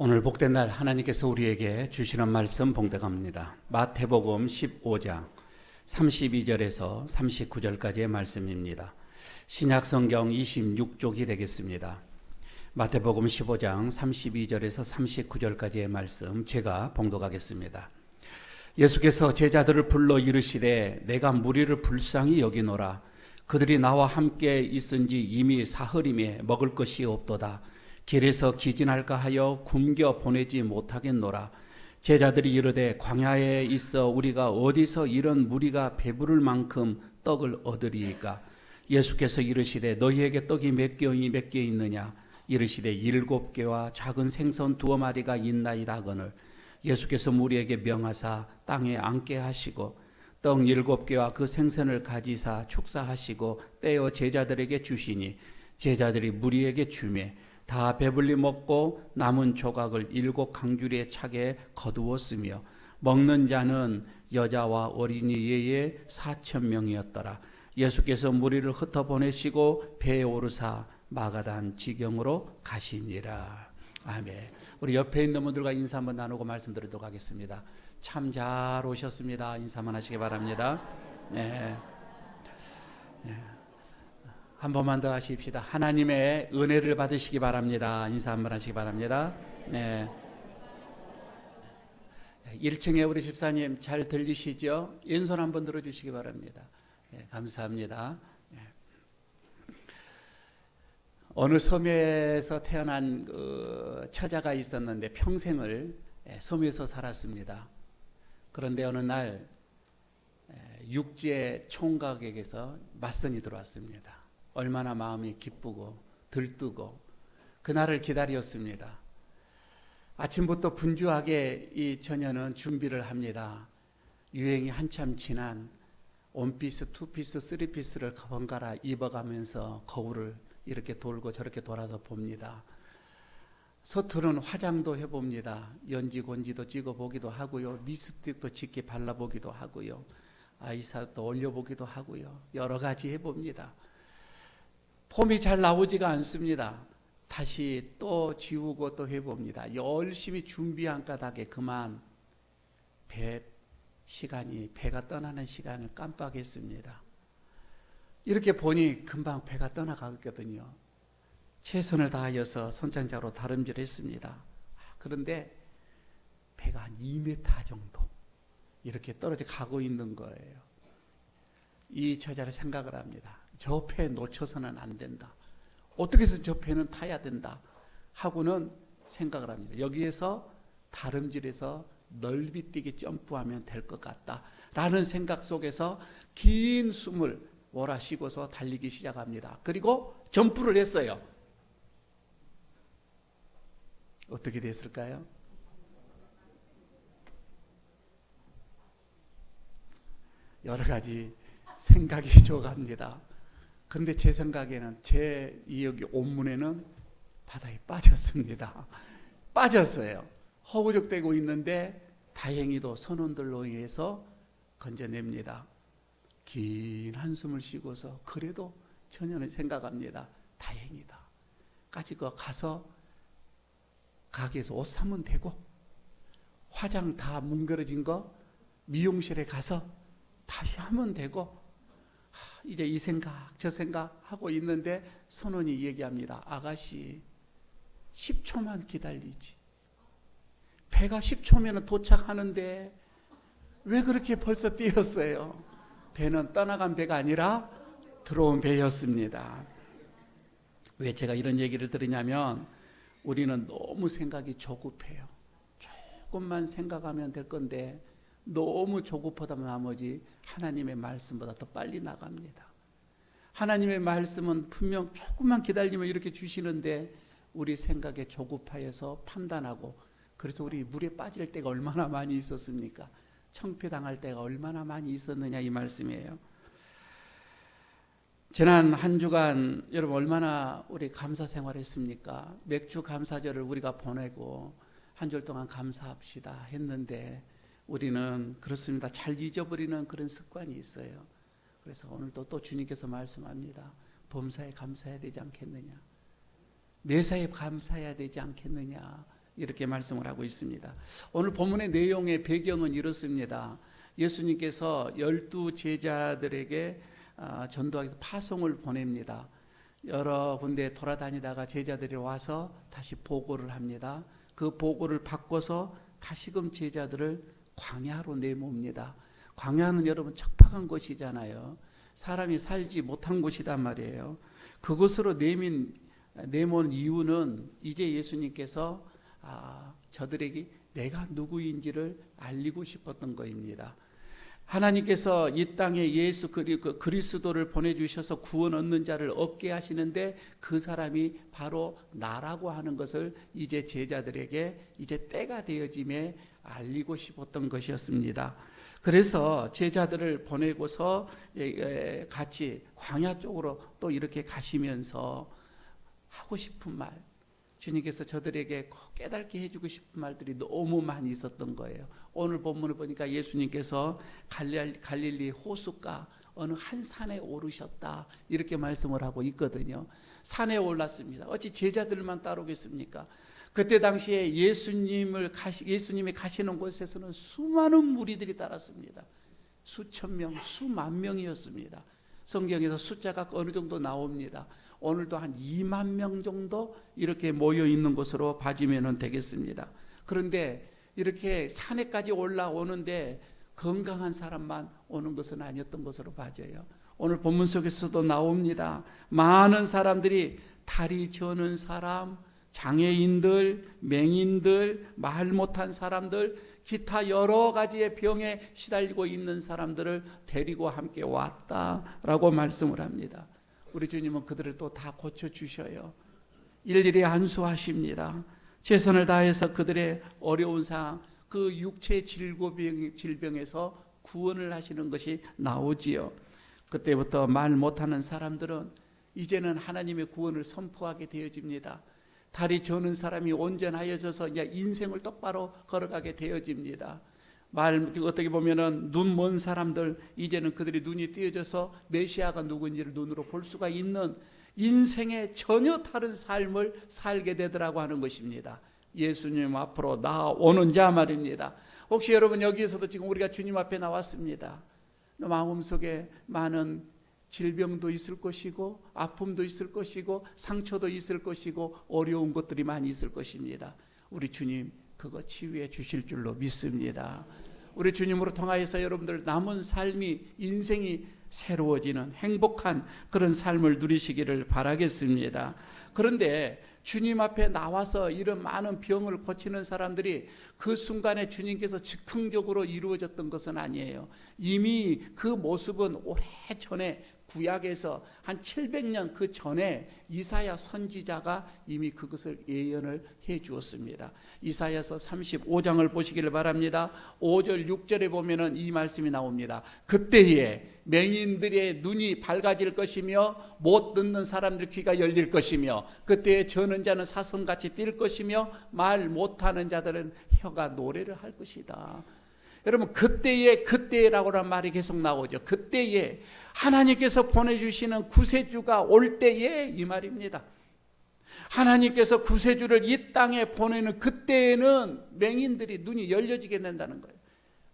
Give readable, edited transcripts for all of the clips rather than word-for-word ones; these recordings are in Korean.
오늘 복된 날 하나님께서 우리에게 주시는 말씀 봉독합니다. 마태복음 15장 32절에서 39절까지의 말씀입니다. 신약성경 26쪽이 되겠습니다. 마태복음 15장 32절에서 39절까지의 말씀 제가 봉독하겠습니다. 예수께서 제자들을 불러 이르시되 내가 무리를 불쌍히 여기노라. 그들이 나와 함께 있은지 이미 사흘임에 먹을 것이 없도다. 길에서 기진할까 하여 굶겨 보내지 못하겠노라. 제자들이 이르되 광야에 있어 우리가 어디서 이런 무리가 배부를 만큼 떡을 얻으리이까. 예수께서 이르시되 너희에게 떡이 몇 개 있느냐. 이르시되 7개와 작은 생선 2마리가 있나이다 하거늘. 예수께서 무리에게 명하사 땅에 앉게 하시고 떡 7개와 그 생선을 가지사 축사하시고 떼어 제자들에게 주시니 제자들이 무리에게 주매 다 배불리 먹고 남은 조각을 7 강주리에 차게 거두었으며 먹는 자는 여자와 어린이 외에 4,000명이었더라. 예수께서 무리를 흩어 보내시고 배에 오르사 마가단 지경으로 가시니라. 아멘. 우리 옆에 있는 분들과 인사 한번 나누고 말씀드리도록 하겠습니다. 참 잘 오셨습니다. 인사만 하시기 바랍니다. 네. 한 번만 더 하십시다. 하나님의 은혜를 받으시기 바랍니다. 인사 한번 하시기 바랍니다. 네. 1층에 우리 집사님 잘 들리시죠? 왼손 한번 들어주시기 바랍니다. 네, 감사합니다. 네. 어느 섬에서 태어난 그 처자가 있었는데 평생을 섬에서 살았습니다. 그런데 어느 날 육지의 총각에게서 맞선이 들어왔습니다. 얼마나 마음이 기쁘고 들뜨고 그날을 기다렸습니다. 아침부터 분주하게 이 처녀는 준비를 합니다. 유행이 한참 지난 원피스, 투피스, 쓰리피스를 번갈아 입어가면서 거울을 이렇게 돌고 저렇게 돌아서 봅니다. 서투른 화장도 해봅니다. 연지곤지도 찍어보기도 하고요. 립스틱도 짙게 발라보기도 하고요. 아이샤도 올려보기도 하고요. 여러 가지 해봅니다. 폼이 잘 나오지가 않습니다. 다시 또 지우고 또 해봅니다. 열심히 준비한 까닭에 그만 배가 떠나는 시간을 깜빡했습니다. 이렇게 보니 금방 배가 떠나가거든요. 최선을 다하여서 선장자로 다름질했습니다. 그런데 배가 한 2m 정도 이렇게 떨어져 가고 있는 거예요. 이 처자를 생각을 합니다. 저 배 놓쳐서는 안 된다. 어떻게 해서 저 배는 타야 된다 하고는 생각을 합니다. 여기에서 다름질해서 넓이 뛰게 점프하면 될 것 같다 라는 생각 속에서 긴 숨을 몰아쉬고서 달리기 시작합니다. 그리고 점프를 했어요. 어떻게 됐을까요? 여러 가지 생각이 줘갑니다. 그런데 제 생각에는 여기 온문에는 바다에 빠졌습니다. 빠졌어요. 허우적대고 있는데 다행히도 선원들로 의해서 건져냅니다. 긴 한숨을 쉬고서 그래도 처녀는 생각합니다. 다행이다. 가지고 가서 가게에서 옷 사면 되고 화장 다 뭉그러진 거 미용실에 가서 다시 하면 되고 이제 이 생각 저 생각 하고 있는데 선원이 얘기합니다. 아가씨 10초만 기다리지. 배가 10초면 도착하는데 왜 그렇게 벌써 뛰었어요? 배는 떠나간 배가 아니라 들어온 배였습니다. 왜 제가 이런 얘기를 들으냐면 우리는 너무 생각이 조급해요. 조금만 생각하면 될 건데 너무 조급하다 나머지 하나님의 말씀보다 더 빨리 나갑니다. 하나님의 말씀은 분명 조금만 기다리면 이렇게 주시는데 우리 생각에 조급하여서 판단하고 그래서 우리 물에 빠질 때가 얼마나 많이 있었습니까? 청피당할 때가 얼마나 많이 있었느냐 이 말씀이에요. 지난 한 주간 여러분 얼마나 우리 감사 생활했습니까? 맥주 감사절을 우리가 보내고 한 주 동안 감사합시다 했는데 우리는 그렇습니다. 잘 잊어버리는 그런 습관이 있어요. 그래서 오늘도 또 주님께서 말씀합니다. 범사에 감사해야 되지 않겠느냐. 매사에 감사해야 되지 않겠느냐. 이렇게 말씀을 하고 있습니다. 오늘 본문의 내용의 배경은 이렇습니다. 예수님께서 12 제자들에게 전도하기 위해서 파송을 보냅니다. 여러 군데 돌아다니다가 제자들이 와서 다시 보고를 합니다. 그 보고를 바꿔서 다시금 제자들을 광야로 내모읍니다. 광야는 여러분 척박한 곳이잖아요. 사람이 살지 못한 곳이란 말이에요. 그곳으로 내몬 이유는 이제 예수님께서 저들에게 내가 누구인지를 알리고 싶었던 것입니다. 하나님께서 이 땅에 예수 그리스도를 보내주셔서 구원 얻는 자를 얻게 하시는데 그 사람이 바로 나라고 하는 것을 이제 제자들에게 이제 때가 되어짐에 알리고 싶었던 것이었습니다. 그래서 제자들을 보내고서 같이 광야 쪽으로 또 이렇게 가시면서 하고 싶은 말, 주님께서 저들에게 깨닫게 해주고 싶은 말들이 너무 많이 있었던 거예요. 오늘 본문을 보니까 예수님께서 갈릴리 호숫가 어느 한 산에 오르셨다 이렇게 말씀을 하고 있거든요. 산에 올랐습니다. 어찌 제자들만 따르겠습니까? 그때 당시에 예수님이 가시는 곳에서는 수많은 무리들이 따랐습니다. 수천 명, 수만 명이었습니다. 성경에서 숫자가 어느 정도 나옵니다. 오늘도 한 2만 명 정도 이렇게 모여 있는 곳으로 봐주면 되겠습니다. 그런데 이렇게 산에까지 올라오는데 건강한 사람만 오는 것은 아니었던 것으로 봐져요. 오늘 본문 속에서도 나옵니다. 많은 사람들이 다리 저는 사람, 장애인들, 맹인들, 말 못한 사람들, 기타 여러 가지의 병에 시달리고 있는 사람들을 데리고 함께 왔다라고 말씀을 합니다. 우리 주님은 그들을 또 다 고쳐주셔요. 일일이 안수하십니다. 최선을 다해서 그들의 어려운 상황, 그 육체 질병에서 구원을 하시는 것이 나오지요. 그때부터 말 못하는 사람들은 이제는 하나님의 구원을 선포하게 되어집니다. 다리 저는 사람이 온전하여져서 이제 인생을 똑바로 걸어가게 되어집니다. 어떻게 보면은 눈 먼 사람들 이제는 그들이 눈이 띄어져서 메시아가 누구인지를 눈으로 볼 수가 있는 인생의 전혀 다른 삶을 살게 되더라고 하는 것입니다. 예수님 앞으로 나오는 자 말입니다. 혹시 여러분 여기에서도 지금 우리가 주님 앞에 나왔습니다. 마음속에 많은 질병도 있을 것이고 아픔도 있을 것이고 상처도 있을 것이고 어려운 것들이 많이 있을 것입니다. 우리 주님 그거 치유해 주실 줄로 믿습니다. 우리 주님으로 통하여서 여러분들 남은 삶이 인생이 새로워지는 행복한 그런 삶을 누리시기를 바라겠습니다. 그런데 주님 앞에 나와서 이런 많은 병을 고치는 사람들이 그 순간에 주님께서 즉흥적으로 이루어졌던 것은 아니에요. 이미 그 모습은 오래전에 구약에서 한 700년 그 전에 이사야 선지자가 이미 그것을 예언을 해 주었습니다. 이사야서 35장을 보시기를 바랍니다. 5절 6절에 보면은 이 말씀이 나옵니다. 그때에 맹인들의 눈이 밝아질 것이며 못 듣는 사람들 귀가 열릴 것이며 그때에 저는 자는 사슴같이 뛸 것이며 말 못하는 자들은 혀가 노래를 할 것이다. 여러분 그때라고 하는 말이 계속 나오죠. 그때에 하나님께서 보내주시는 구세주가 올 때에 이 말입니다. 하나님께서 구세주를 이 땅에 보내는 그때에는 맹인들이 눈이 열려지게 된다는 거예요.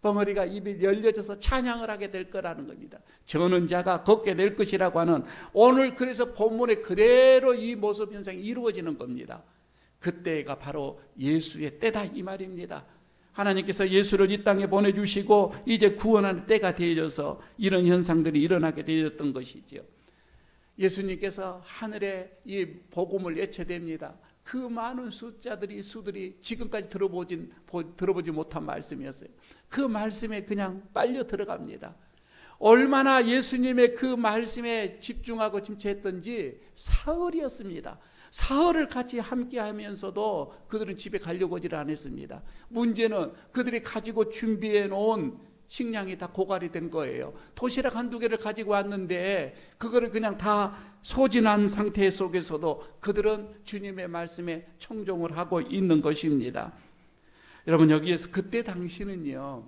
벙어리가 입이 열려져서 찬양을 하게 될 거라는 겁니다. 저는 자가 걷게 될 것이라고 하는 오늘 그래서 본문에 그대로 이 모습 현상이 이루어지는 겁니다. 그때가 바로 예수의 때다 이 말입니다. 하나님께서 예수를 이 땅에 보내주시고 이제 구원하는 때가 되어져서 이런 현상들이 일어나게 되었던 것이죠. 예수님께서 하늘에 이 복음을 예체됩니다. 그 많은 수들이 지금까지 들어보지 못한 말씀이었어요. 그 말씀에 그냥 빨려 들어갑니다. 얼마나 예수님의 그 말씀에 집중하고 침체했던지 사흘이었습니다. 사흘을 같이 함께 하면서도 그들은 집에 가려고 하지 않았습니다. 문제는 그들이 가지고 준비해 놓은 식량이 다 고갈이 된 거예요. 도시락 한두 개를 가지고 왔는데 그거를 그냥 다 소진한 상태 속에서도 그들은 주님의 말씀에 청종을 하고 있는 것입니다. 여러분 여기에서 그때 당시는요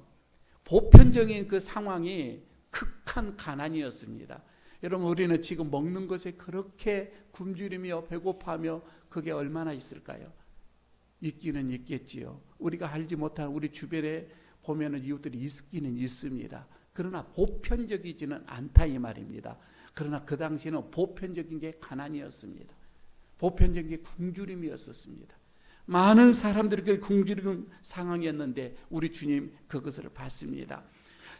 보편적인 그 상황이 극한 가난이었습니다. 여러분 우리는 지금 먹는 것에 그렇게 굶주리며 배고파하며 그게 얼마나 있을까요? 있기는 있겠지요. 우리가 알지 못한 우리 주변에 보면은 이웃들이 있기는 있습니다. 그러나 보편적이지는 않다 이 말입니다. 그러나 그 당시는 보편적인 게 가난이었습니다. 보편적인 게 굶주림이었었습니다. 많은 사람들이 그 굶주림 상황이었는데 우리 주님 그것을 봤습니다.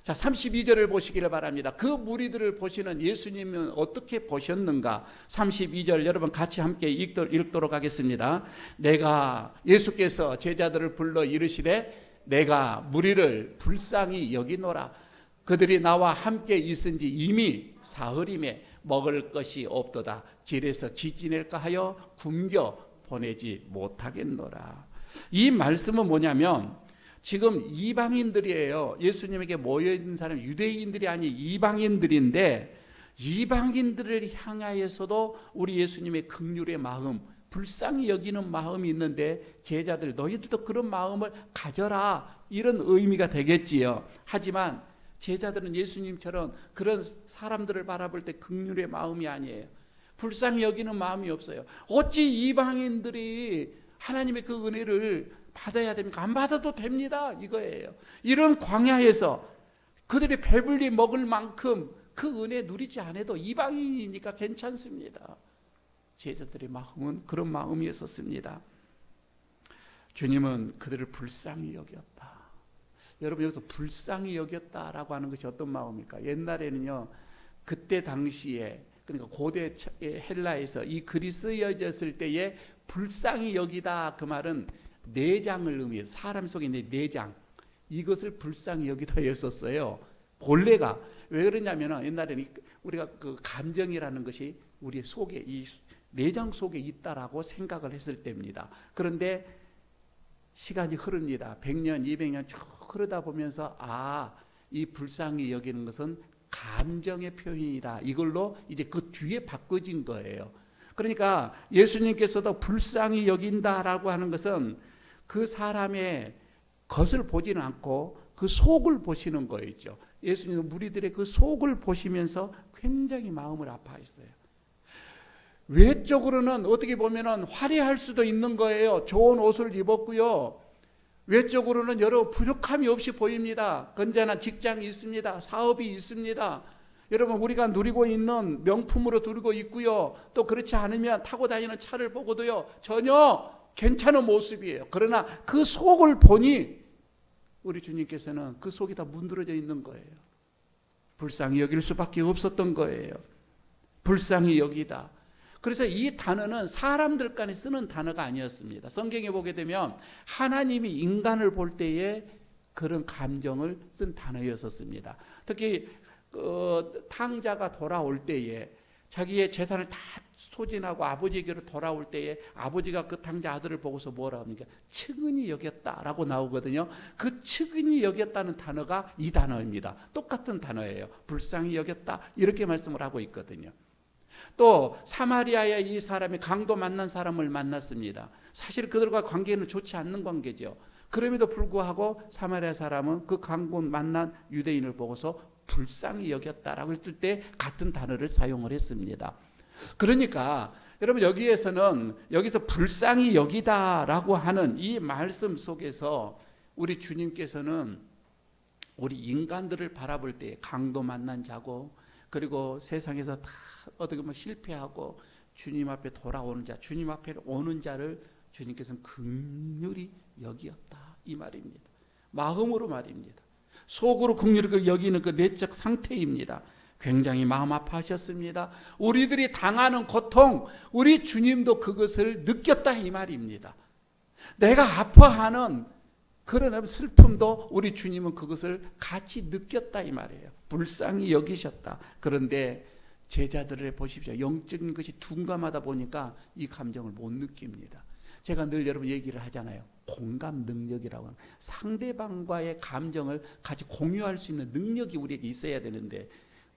자, 32절을 보시기를 바랍니다. 그 무리들을 보시는 예수님은 어떻게 보셨는가? 32절 여러분 같이 함께 읽도록 하겠습니다. 예수께서 제자들을 불러 이르시되 내가 무리를 불쌍히 여기노라. 그들이 나와 함께 있은지 이미 사흘임에 먹을 것이 없도다. 길에서 지지낼까 하여 굶겨 보내지 못하겠노라. 이 말씀은 뭐냐면 지금 이방인들이에요. 예수님에게 모여있는 사람이 유대인들이 아닌 이방인들인데 이방인들을 향하여서도 우리 예수님의 긍휼의 마음, 불쌍히 여기는 마음이 있는데 제자들 너희들도 그런 마음을 가져라 이런 의미가 되겠지요. 하지만 제자들은 예수님처럼 그런 사람들을 바라볼 때 긍휼의 마음이 아니에요. 불쌍히 여기는 마음이 없어요. 어찌 이방인들이 하나님의 그 은혜를 받아야 됩니까? 안 받아도 됩니다 이거예요. 이런 광야에서 그들이 배불리 먹을 만큼 그 은혜 누리지 않아도 이방인이니까 괜찮습니다. 제자들의 마음은 그런 마음이었습니다. 주님은 그들을 불쌍히 여겼다. 여러분 여기서 불쌍히 여겼다라고 하는 것이 어떤 마음입니까? 옛날에는요 그때 당시에 그러니까 고대 헬라에서 이 글이 쓰여졌을 때에 불쌍히 여기다 그 말은 내장을 의미해서 사람 속에 있는 내장 이것을 불쌍히 여기다 했었어요. 본래가 왜 그러냐면 옛날에는 우리가 그 감정이라는 것이 우리 속에 이 내장 속에 있다라고 생각을 했을 때입니다. 그런데 시간이 흐릅니다. 100년, 200년 쭉 흐르다 보면서 이 불쌍히 여기는 것은 감정의 표현이다. 이걸로 이제 그 뒤에 바꿔진 거예요. 그러니까 예수님께서도 불쌍히 여긴다라고 하는 것은 그 사람의 겉을 보지는 않고 그 속을 보시는 거였죠. 예수님은 무리들의 그 속을 보시면서 굉장히 마음을 아파했어요. 외적으로는 어떻게 보면은 화려할 수도 있는 거예요. 좋은 옷을 입었고요. 외적으로는 여러 부족함이 없이 보입니다. 건전한 직장이 있습니다. 사업이 있습니다. 여러분 우리가 누리고 있는 명품으로 누리고 있고요. 또 그렇지 않으면 타고 다니는 차를 보고도요. 전혀 괜찮은 모습이에요. 그러나 그 속을 보니 우리 주님께서는 그 속이 다 문드러져 있는 거예요. 불쌍히 여길 수밖에 없었던 거예요. 불쌍히 여기다. 그래서 이 단어는 사람들 간에 쓰는 단어가 아니었습니다. 성경에 보게 되면 하나님이 인간을 볼 때에 그런 감정을 쓴 단어였었습니다. 특히 탕자가 돌아올 때에 자기의 재산을 다 소진하고 아버지에게로 돌아올 때에 아버지가 그 탕자 아들을 보고서 뭐라 합니까? 측은히 여겼다라고 나오거든요. 그 측은히 여겼다는 단어가 이 단어입니다. 똑같은 단어예요. 불쌍히 여겼다 이렇게 말씀을 하고 있거든요. 또 사마리아의 이 사람이 강도 만난 사람을 만났습니다. 사실 그들과 관계는 좋지 않는 관계죠. 그럼에도 불구하고 사마리아 사람은 그 강도 만난 유대인을 보고서 불쌍히 여겼다라고 했을 때 같은 단어를 사용을 했습니다. 그러니까 여러분 여기서 불쌍히 여기다라고 하는 이 말씀 속에서 우리 주님께서는 우리 인간들을 바라볼 때 강도 만난 자고 그리고 세상에서 다 어떻게 보면 실패하고 주님 앞에 돌아오는 자, 주님 앞에 오는 자를 주님께서는 긍휼히 여기었다 이 말입니다. 마음으로 말입니다. 속으로 긍휼히 여기는 그 내적 상태입니다. 굉장히 마음 아파하셨습니다. 우리들이 당하는 고통, 우리 주님도 그것을 느꼈다 이 말입니다. 내가 아파하는 그런 슬픔도 우리 주님은 그것을 같이 느꼈다 이 말이에요. 불쌍히 여기셨다. 그런데 제자들을 보십시오. 영적인 것이 둔감하다 보니까 이 감정을 못 느낍니다. 제가 늘 여러분 얘기를 하잖아요. 공감 능력이라고 하는 상대방과의 감정을 같이 공유할 수 있는 능력이 우리에게 있어야 되는데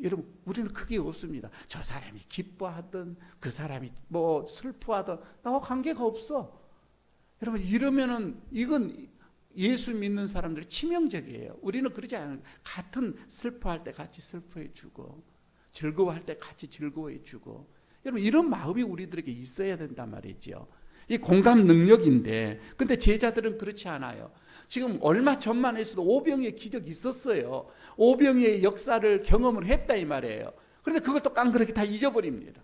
여러분 우리는 그게 없습니다. 저 사람이 기뻐하든 그 사람이 뭐 슬퍼하든 나와 관계가 없어. 여러분 이러면은 이건 예수 믿는 사람들이 치명적이에요. 우리는 그러지 않아요. 같은 슬퍼할 때 같이 슬퍼해 주고 즐거워할 때 같이 즐거워해 주고 여러분 이런 마음이 우리들에게 있어야 된단 말이죠. 이 공감 능력인데, 근데 제자들은 그렇지 않아요. 지금 얼마 전만 해서도 오병이의 기적이 있었어요. 오병이의 역사를 경험을 했다 이 말이에요. 그런데 그것도 깡그렇게 다 잊어버립니다.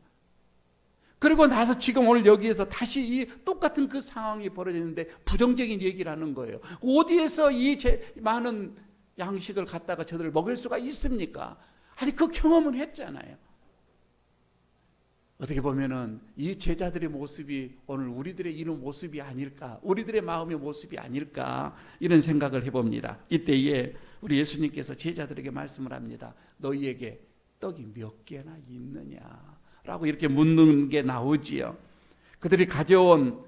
그리고 나서 지금 오늘 여기에서 다시 이 똑같은 그 상황이 벌어졌는데 부정적인 얘기를 하는 거예요. 어디에서 이 많은 양식을 갖다가 저들을 먹일 수가 있습니까? 아니 그 경험은 했잖아요. 어떻게 보면은 이 제자들의 모습이 오늘 우리들의 이런 모습이 아닐까, 우리들의 마음의 모습이 아닐까, 이런 생각을 해봅니다. 이때에 우리 예수님께서 제자들에게 말씀을 합니다. 너희에게 떡이 몇 개나 있느냐라고 이렇게 묻는 게 나오지요. 그들이 가져온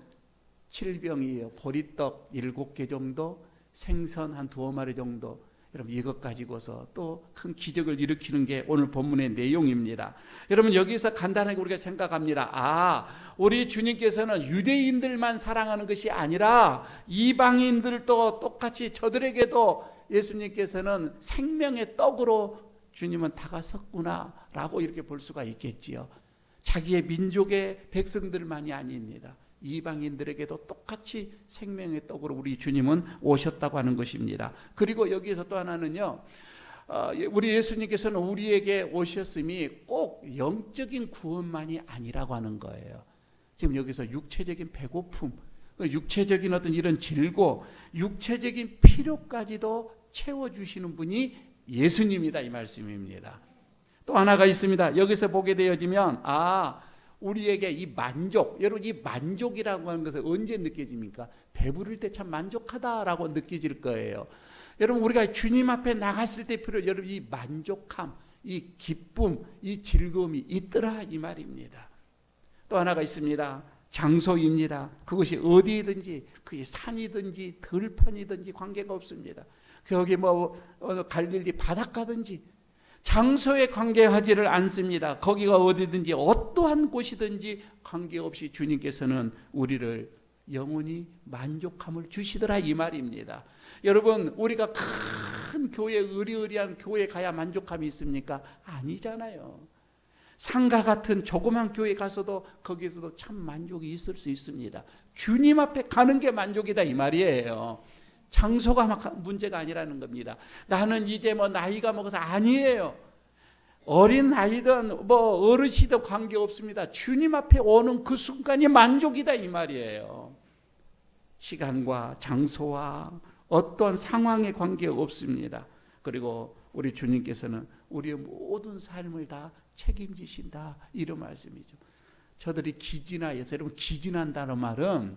7병이에요. 보리떡 7개 정도, 생선 한 2마리 정도. 여러분 이것 가지고서 또 큰 기적을 일으키는 게 오늘 본문의 내용입니다. 여러분 여기서 간단하게 우리가 생각합니다. 우리 주님께서는 유대인들만 사랑하는 것이 아니라 이방인들도 똑같이 저들에게도 예수님께서는 생명의 떡으로 주님은 다가섰구나라고 이렇게 볼 수가 있겠지요. 자기의 민족의 백성들만이 아닙니다. 이방인들에게도 똑같이 생명의 떡으로 우리 주님은 오셨다고 하는 것입니다. 그리고 여기에서 또 하나는요, 우리 예수님께서는 우리에게 오셨음이 꼭 영적인 구원만이 아니라고 하는 거예요. 지금 여기서 육체적인 배고픔, 육체적인 어떤 이런 질고, 육체적인 필요까지도 채워주시는 분이 예수님이다 이 말씀입니다. 또 하나가 있습니다. 여기서 보게 되어지면 우리에게 이 만족, 여러분 이 만족이라고 하는 것은 언제 느껴집니까? 배부를 때 참 만족하다라고 느껴질 거예요. 여러분 우리가 주님 앞에 나갔을 때 여러분 이 만족함, 이 기쁨, 이 즐거움이 있더라 이 말입니다. 또 하나가 있습니다. 장소입니다. 그것이 어디든지, 그게 산이든지 들판이든지 관계가 없습니다. 거기 갈릴리 바닷가든지 장소에 관계하지를 않습니다. 거기가 어디든지 어떠한 곳이든지 관계없이 주님께서는 우리를 영원히 만족함을 주시더라 이 말입니다. 여러분 우리가 큰 교회, 의리의리한 교회에 가야 만족함이 있습니까? 아니잖아요. 상가 같은 조그만 교회 가서도 거기서도 참 만족이 있을 수 있습니다. 주님 앞에 가는 게 만족이다 이 말이에요. 장소가 문제가 아니라는 겁니다. 나는 이제 나이가 먹어서 아니에요. 어린 아이든 어르시든 관계없습니다. 주님 앞에 오는 그 순간이 만족이다 이 말이에요. 시간과 장소와 어떤 상황에 관계없습니다. 그리고 우리 주님께서는 우리의 모든 삶을 다 책임지신다 이런 말씀이죠. 저들이 기진하여서, 여러분 기진한다는 말은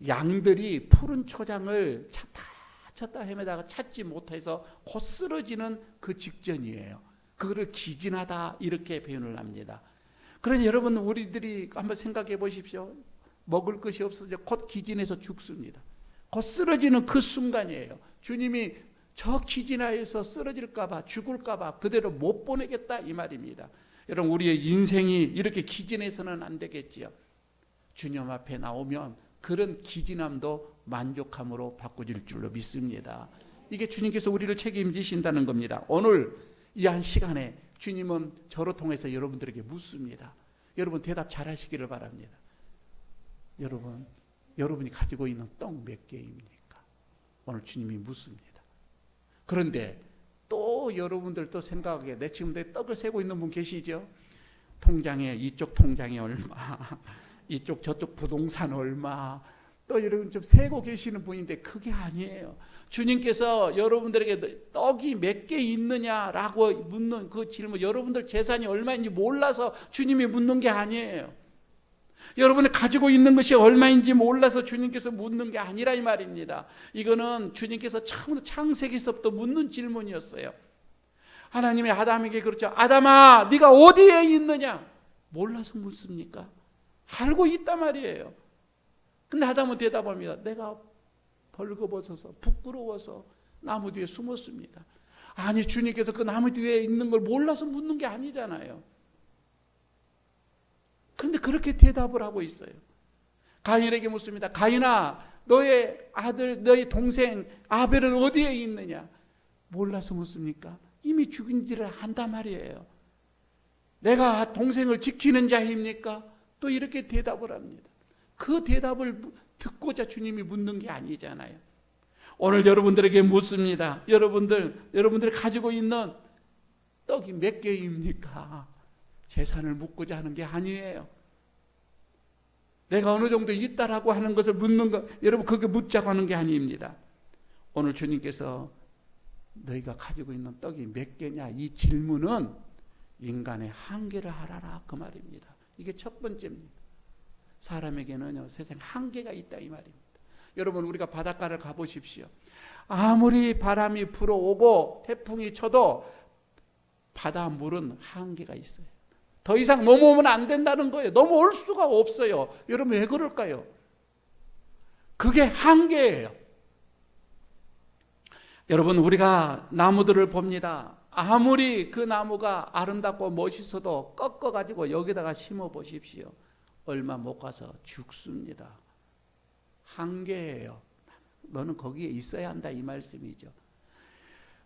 양들이 푸른 초장을 찾다 헤매다가 찾지 못해서 곧 쓰러지는 그 직전이에요. 그거를 기진하다 이렇게 표현을 합니다. 그러니 여러분 우리들이 한번 생각해 보십시오. 먹을 것이 없어져 곧 기진해서 죽습니다. 곧 쓰러지는 그 순간이에요. 주님이 저 기진하여서 쓰러질까 봐, 죽을까 봐 그대로 못 보내겠다 이 말입니다. 여러분 우리의 인생이 이렇게 기진해서는 안 되겠지요. 주님 앞에 나오면 그런 기진함도 만족함으로 바꿔질 줄로 믿습니다. 이게 주님께서 우리를 책임지신다는 겁니다. 오늘 이 한 시간에 주님은 저를 통해서 여러분들에게 묻습니다. 여러분 대답 잘 하시기를 바랍니다. 여러분이 가지고 있는 떡 몇 개입니까? 오늘 주님이 묻습니다. 그런데 또 여러분들 또 생각하게, 내 지금 내 떡을 세고 있는 분 계시죠? 통장에, 이쪽 통장에 얼마, 이쪽 저쪽 부동산 얼마, 또 여러분 좀 세고 계시는 분인데 그게 아니에요. 주님께서 여러분들에게 떡이 몇 개 있느냐라고 묻는 그 질문, 여러분들 재산이 얼마인지 몰라서 주님이 묻는 게 아니에요. 여러분이 가지고 있는 것이 얼마인지 몰라서 주님께서 묻는 게 아니라 이 말입니다. 이거는 주님께서 처음으로 창세기서부터 묻는 질문이었어요. 하나님이 아담에게 그렇죠. 아담아, 네가 어디에 있느냐? 몰라서 묻습니까? 알고 있단 말이에요. 근데 아담은 대답합니다. 내가 벌거벗어서 부끄러워서 나무 뒤에 숨었습니다. 아니, 주님께서 그 나무 뒤에 있는 걸 몰라서 묻는 게 아니잖아요. 그런데 그렇게 대답을 하고 있어요. 가인에게 묻습니다. 가인아, 너의 아들, 너의 동생 아벨은 어디에 있느냐? 몰라서 묻습니까? 이미 죽은지를 안단 말이에요. 내가 동생을 지키는 자입니까? 또 이렇게 대답을 합니다. 그 대답을 듣고자 주님이 묻는 게 아니잖아요. 오늘 여러분들에게 묻습니다. 여러분들이 가지고 있는 떡이 몇 개입니까? 재산을 묻고자 하는 게 아니에요. 내가 어느 정도 있다라고 하는 것을 묻는 것, 여러분 그게 묻자고 하는 게 아닙니다. 오늘 주님께서 너희가 가지고 있는 떡이 몇 개냐, 이 질문은 인간의 한계를 알아라 그 말입니다. 이게 첫 번째입니다. 사람에게는요, 세상에 한계가 있다 이 말입니다. 여러분, 우리가 바닷가를 가보십시오. 아무리 바람이 불어오고 태풍이 쳐도 바다 물은 한계가 있어요. 더 이상 넘어오면 안 된다는 거예요. 넘어올 수가 없어요. 여러분, 왜 그럴까요? 그게 한계예요. 여러분, 우리가 나무들을 봅니다. 아무리 그 나무가 아름답고 멋있어도 꺾어가지고 여기다가 심어 보십시오. 얼마 못 가서 죽습니다. 한계예요. 너는 거기에 있어야 한다 이 말씀이죠.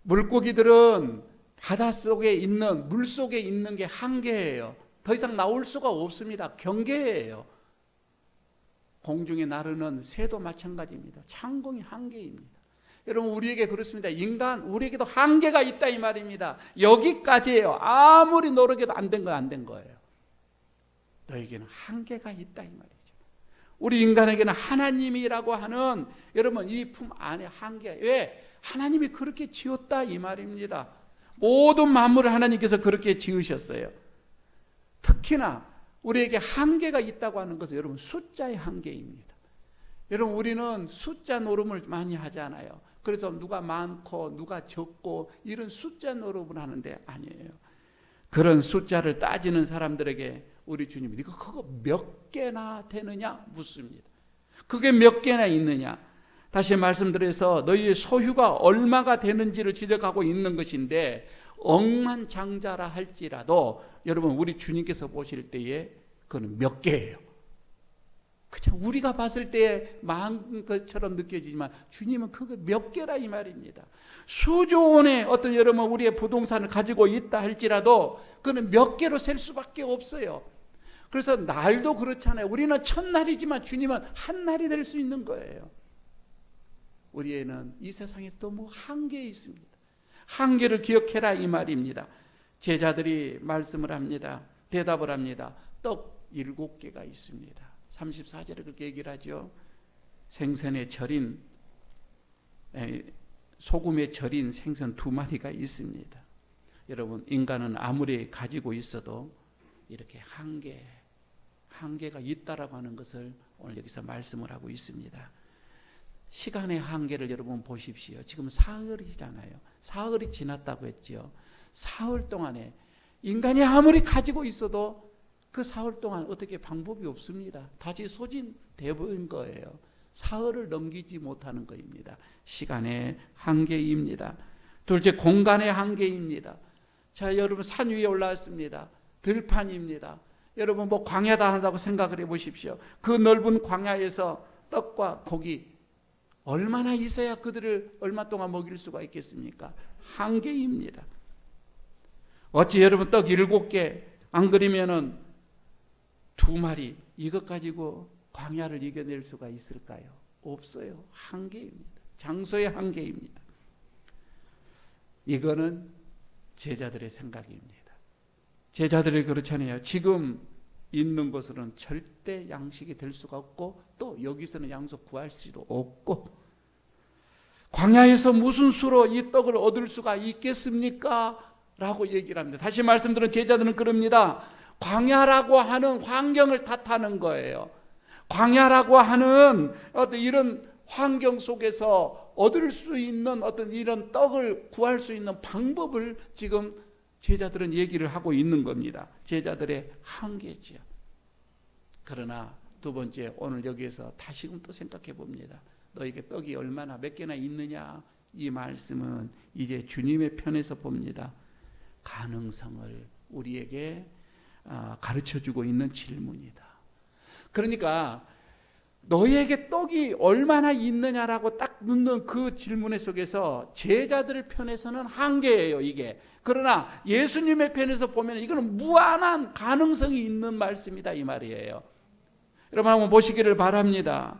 물고기들은 바닷속에 있는, 물속에 있는 게 한계예요. 더 이상 나올 수가 없습니다. 경계예요. 공중에 나르는 새도 마찬가지입니다. 창공이 한계입니다. 여러분, 우리에게 그렇습니다. 인간, 우리에게도 한계가 있다 이 말입니다. 여기까지예요. 아무리 노력해도 안 된 거예요. 너에게는 한계가 있다 이 말이죠. 우리 인간에게는 하나님이라고 하는, 여러분, 이 품 안에 한계. 왜? 하나님이 그렇게 지었다 이 말입니다. 모든 만물을 하나님께서 그렇게 지으셨어요. 특히나 우리에게 한계가 있다고 하는 것은 여러분 숫자의 한계입니다. 여러분, 우리는 숫자 노름을 많이 하잖아요. 그래서 누가 많고 누가 적고 이런 숫자 노름을 하는데 아니에요. 그런 숫자를 따지는 사람들에게 우리 주님이 네가 그거 몇 개나 되느냐 묻습니다. 그게 몇 개나 있느냐. 다시 말씀드려서 너희의 소유가 얼마가 되는지를 지적하고 있는 것인데, 억만장자라 할지라도 여러분, 우리 주님께서 보실 때에 그건 몇 개예요. 그냥 우리가 봤을 때 많은 것처럼 느껴지지만 주님은 그거 몇 개라 이 말입니다. 수조 원의 어떤 여러분 우리의 부동산을 가지고 있다 할지라도 그는 몇 개로 셀 수밖에 없어요. 그래서 날도 그렇잖아요. 우리는 첫날이지만 주님은 한 날이 될 수 있는 거예요. 우리에는 이 세상에 또 뭐 한계 있습니다. 한계를 기억해라 이 말입니다. 제자들이 말씀을 합니다. 대답을 합니다. 떡 7개가 있습니다. 34절에 그렇게 얘기를 하죠. 생선에 절인, 소금에 절인 생선 2마리가 있습니다. 여러분, 인간은 아무리 가지고 있어도 이렇게 한계가 있다라고 하는 것을 오늘 여기서 말씀을 하고 있습니다. 시간의 한계를 여러분 보십시오. 지금 사흘이잖아요. 사흘이 지났다고 했죠. 사흘 동안에 인간이 아무리 가지고 있어도 그 사흘 동안 어떻게 방법이 없습니다. 다시 소진되어버린 거예요. 사흘을 넘기지 못하는 것입니다. 시간의 한계입니다. 둘째, 공간의 한계입니다. 자, 여러분, 산 위에 올라왔습니다. 들판입니다. 여러분, 뭐 광야다 한다고 생각을 해보십시오. 그 넓은 광야에서 떡과 고기 얼마나 있어야 그들을 얼마 동안 먹일 수가 있겠습니까? 한계입니다. 어찌 여러분 떡 7개 안 그리면은 2마리 이것 가지고 광야를 이겨낼 수가 있을까요? 없어요. 한계입니다. 장소의 한계입니다. 이거는 제자들의 생각입니다. 제자들이 그렇잖아요. 지금 있는 것으로는 절대 양식이 될 수가 없고 또 여기서는 양식 구할 수도 없고 광야에서 무슨 수로 이 떡을 얻을 수가 있겠습니까? 라고 얘기를 합니다. 다시 말씀드린 제자들은 그럽니다. 광야라고 하는 환경을 탓하는 거예요. 광야라고 하는 어떤 이런 환경 속에서 얻을 수 있는 어떤 이런 떡을 구할 수 있는 방법을 지금 제자들은 얘기를 하고 있는 겁니다. 제자들의 한계지요. 그러나 두 번째, 오늘 여기에서 다시금 또 생각해 봅니다. 너에게 떡이 얼마나 몇 개나 있느냐? 이 말씀은 이제 주님의 편에서 봅니다. 가능성을 우리에게 가르쳐주고 있는 질문이다. 그러니까 너희에게 떡이 얼마나 있느냐라고 딱 묻는 그 질문 속에서 제자들 편에서는 한계예요, 이게. 그러나 예수님의 편에서 보면 이거는 무한한 가능성이 있는 말씀이다 이 말이에요. 여러분 한번 보시기를 바랍니다.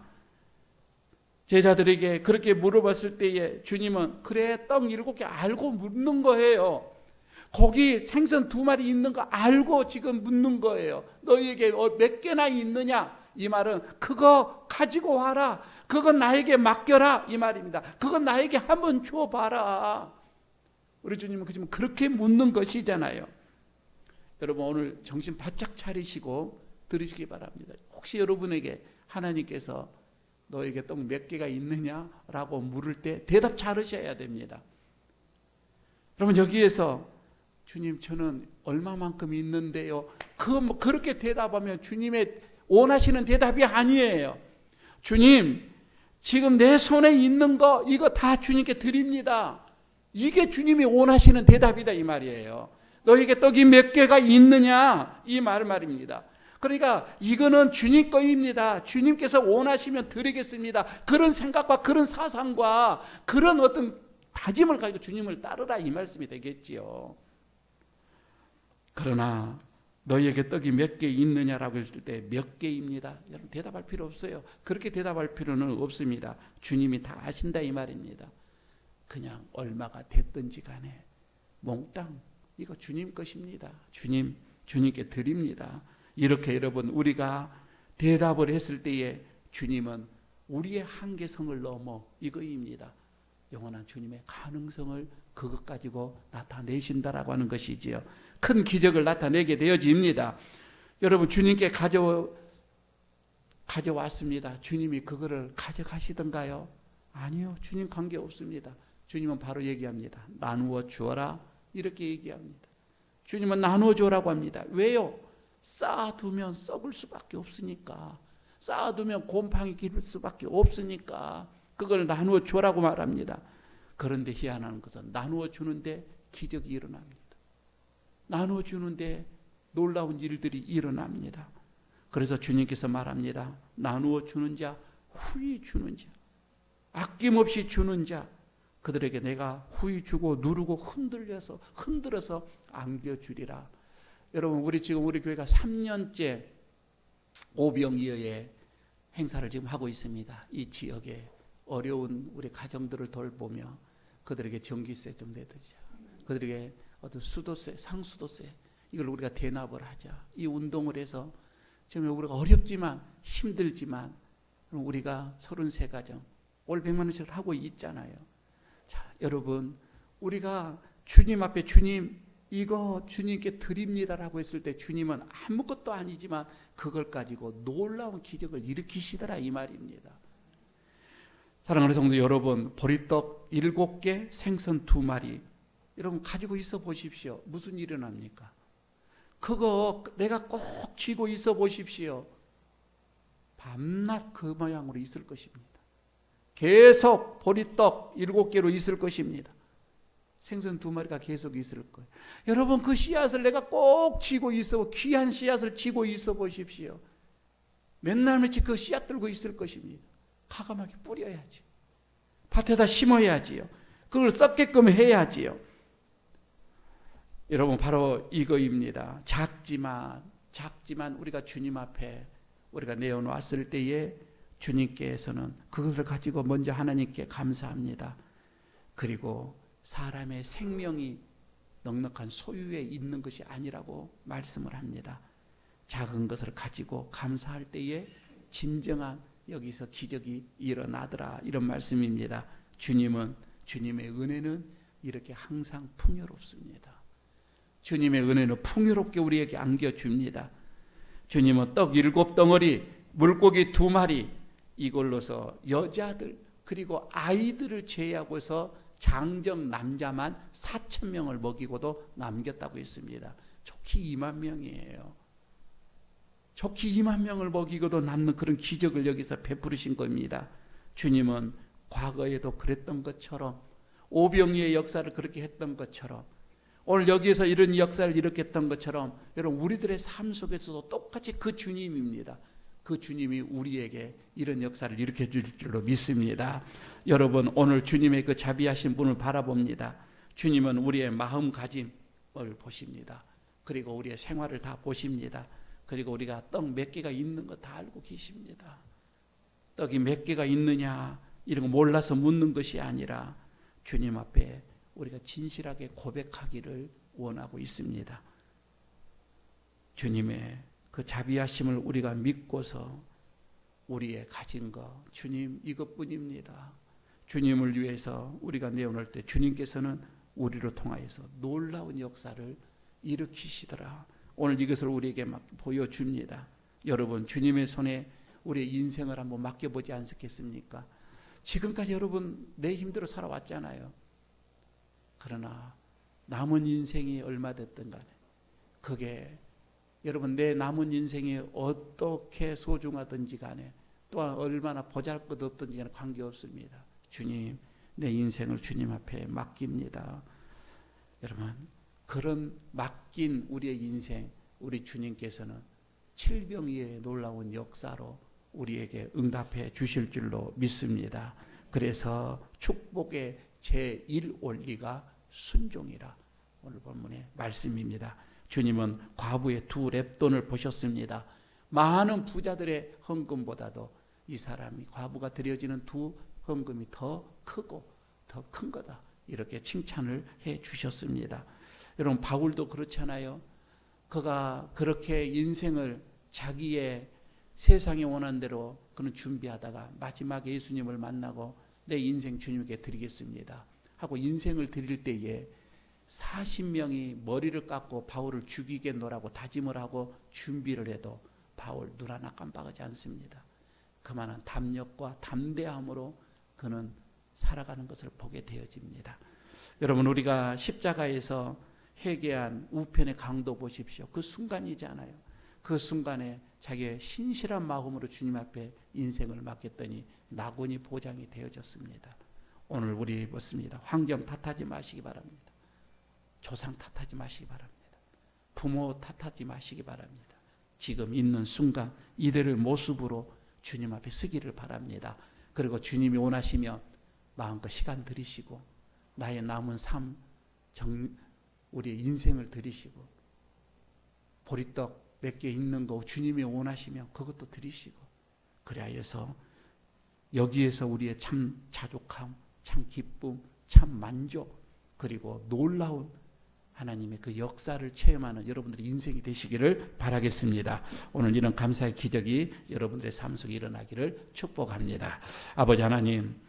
제자들에게 그렇게 물어봤을 때에 주님은 그래 떡 7개 알고 묻는 거예요. 고기 생선 2마리 있는 거 알고 지금 묻는 거예요. 너희에게 몇 개나 있느냐? 이 말은 그거 가지고 와라. 그거 나에게 맡겨라. 이 말입니다. 그거 나에게 한번 줘봐라. 우리 주님은 지금 그렇게 묻는 것이잖아요. 여러분 오늘 정신 바짝 차리시고 들으시기 바랍니다. 혹시 여러분에게 하나님께서 너에게 떡 몇 개가 있느냐라고 물을 때 대답 잘하셔야 됩니다. 여러분 여기에서 주님 저는 얼마만큼 있는데요. 그렇게 대답하면 주님의 원하시는 대답이 아니에요. 주님 지금 내 손에 있는 거 이거 다 주님께 드립니다. 이게 주님이 원하시는 대답이다 이 말이에요. 너에게 떡이 몇 개가 있느냐 이 말입니다. 그러니까 이거는 주님 거입니다. 주님께서 원하시면 드리겠습니다. 그런 생각과 그런 사상과 그런 어떤 다짐을 가지고 주님을 따르라 이 말씀이 되겠지요. 그러나 너희에게 떡이 몇 개 있느냐라고 했을 때 몇 개입니다. 여러분 대답할 필요 없어요. 그렇게 대답할 필요는 없습니다. 주님이 다 아신다 이 말입니다. 그냥 얼마가 됐든지 간에 몽땅 이거 주님 것입니다. 주님께 드립니다. 이렇게 여러분 우리가 대답을 했을 때에 주님은 우리의 한계성을 넘어 이거입니다. 영원한 주님의 가능성을 그것 가지고 나타내신다라고 하는 것이지요. 큰 기적을 나타내게 되어집니다. 여러분 주님께 가져왔습니다. 주님이 그거를 가져가시던가요? 아니요. 주님 관계없습니다. 주님은 바로 얘기합니다. 나누어 주어라 이렇게 얘기합니다. 주님은 나누어 주라고 합니다. 왜요? 쌓아두면 썩을 수밖에 없으니까. 쌓아두면 곰팡이 기를 수밖에 없으니까 그걸 나누어 주라고 말합니다. 그런데 희한한 것은 나누어 주는데 기적이 일어납니다. 나누어 주는데 놀라운 일들이 일어납니다. 그래서 주님께서 말합니다. 나누어 주는 자, 후히 주는 자, 아낌없이 주는 자, 그들에게 내가 후히 주고 누르고 흔들어서 안겨주리라. 여러분 우리 교회가 3년째 오병이어의 행사를 지금 하고 있습니다. 이 지역에 어려운 우리 가정들을 돌보며 그들에게 전기세 좀 내드리자. 그들에게 어떤 수도세, 상수도세 이걸 우리가 대납을 하자. 이 운동을 해서 지금 우리가 어렵지만 힘들지만 우리가 33가정 올 100만 원씩 하고 있잖아요. 자, 여러분 우리가 주님 앞에 주님 이거 주님께 드립니다라고 했을 때 주님은 아무것도 아니지만 그걸 가지고 놀라운 기적을 일으키시더라 이 말입니다. 사랑하는 성도 여러분, 보리떡 7개, 생선 2마리 여러분 가지고 있어 보십시오. 무슨 일이 납니까? 그거 내가 꼭 쥐고 있어 보십시오. 밤낮 그 모양으로 있을 것입니다. 계속 보리떡 7개로 있을 것입니다. 생선 2마리가 계속 있을 거예요. 여러분 그 씨앗을 내가 꼭 쥐고 있어, 귀한 씨앗을 쥐고 있어 보십시오. 맨날 며칠 그 씨앗 들고 있을 것입니다. 과감하게 뿌려야지. 밭에다 심어야지요. 그걸 썩게끔 해야지요. 여러분 바로 이거입니다. 작지만 우리가 주님 앞에 우리가 내어놓았을 때에 주님께서는 그것을 가지고 먼저 하나님께 감사합니다. 그리고 사람의 생명이 넉넉한 소유에 있는 것이 아니라고 말씀을 합니다. 작은 것을 가지고 감사할 때에 진정한 여기서 기적이 일어나더라 이런 말씀입니다. 주님의 은혜는 이렇게 항상 풍요롭습니다. 주님의 은혜는 풍요롭게 우리에게 안겨줍니다. 주님은 떡 7덩어리, 물고기 2마리 이걸로서 여자들 그리고 아이들을 제외하고서 장정 남자만 4,000명을 먹이고도 남겼다고 했습니다. 좋기 2만 명이에요. 좋기 2만 명을 먹이고도 남는 그런 기적을 여기서 베푸르신 겁니다. 주님은 과거에도 그랬던 것처럼 오병이의 역사를 그렇게 했던 것처럼 오늘 여기에서 이런 역사를 일으켰던 것처럼 여러분 우리들의 삶 속에서도 똑같이 그 주님입니다. 그 주님이 우리에게 이런 역사를 일으켜 줄 줄로 믿습니다. 여러분 오늘 주님의 그 자비하신 분을 바라봅니다. 주님은 우리의 마음가짐을 보십니다. 그리고 우리의 생활을 다 보십니다. 그리고 우리가 떡 몇 개가 있는 거 다 알고 계십니다. 떡이 몇 개가 있느냐 이런 거 몰라서 묻는 것이 아니라 주님 앞에 우리가 진실하게 고백하기를 원하고 있습니다. 주님의 그 자비하심을 우리가 믿고서 우리의 가진 거 주님 이것뿐입니다. 주님을 위해서 우리가 내어놓을 때 주님께서는 우리를 통하여서 놀라운 역사를 일으키시더라. 오늘 이것을 우리에게 보여줍니다. 여러분 주님의 손에 우리의 인생을 한번 맡겨보지 않겠습니까? 지금까지 여러분 내 힘대로 살아왔잖아요. 그러나 남은 인생이 얼마 됐든 간에 그게 여러분 내 남은 인생이 어떻게 소중하든지 간에 또한 얼마나 보잘것없든지 간에 관계없습니다. 주님 내 인생을 주님 앞에 맡깁니다. 여러분 그런 맡긴 우리의 인생 우리 주님께서는 칠병이의 놀라운 역사로 우리에게 응답해 주실 줄로 믿습니다. 그래서 축복의 제1원리가 순종이라 오늘 본문의 말씀입니다. 주님은 과부의 2렙돈을 보셨습니다. 많은 부자들의 헌금보다도 이 사람이 과부가 드려지는 2 헌금이 더 크고 더 큰 거다. 이렇게 칭찬을 해 주셨습니다. 여러분 바울도 그렇잖아요. 그가 그렇게 인생을 자기의 세상에 원한 대로 그는 준비하다가 마지막에 예수님을 만나고 내 인생 주님께 드리겠습니다 하고 인생을 드릴 때에 40명이 머리를 깎고 바울을 죽이겠노라고 다짐을 하고 준비를 해도 바울 눈 하나 깜빡하지 않습니다. 그만한 담력과 담대함으로 그는 살아가는 것을 보게 되어집니다. 여러분 우리가 십자가에서 회개한 우편의 강도 보십시오. 그 순간이잖아요. 그 순간에 자기의 신실한 마음으로 주님 앞에 인생을 맡겼더니 낙원이 보장이 되어졌습니다. 오늘 우리 묻습니다. 환경 탓하지 마시기 바랍니다. 조상 탓하지 마시기 바랍니다. 부모 탓하지 마시기 바랍니다. 지금 있는 순간 이대로의 모습으로 주님 앞에 서기를 바랍니다. 그리고 주님이 원하시면 마음껏 시간 들이시고 나의 남은 삶 우리의 인생을 들이시고 보리떡 몇 개 있는 거 주님이 원하시면 그것도 드리시고 그리하여서 여기에서 우리의 참 자족함, 참 기쁨, 참 만족 그리고 놀라운 하나님의 그 역사를 체험하는 여러분들의 인생이 되시기를 바라겠습니다. 오늘 이런 감사의 기적이 여러분들의 삶 속에 일어나기를 축복합니다. 아버지 하나님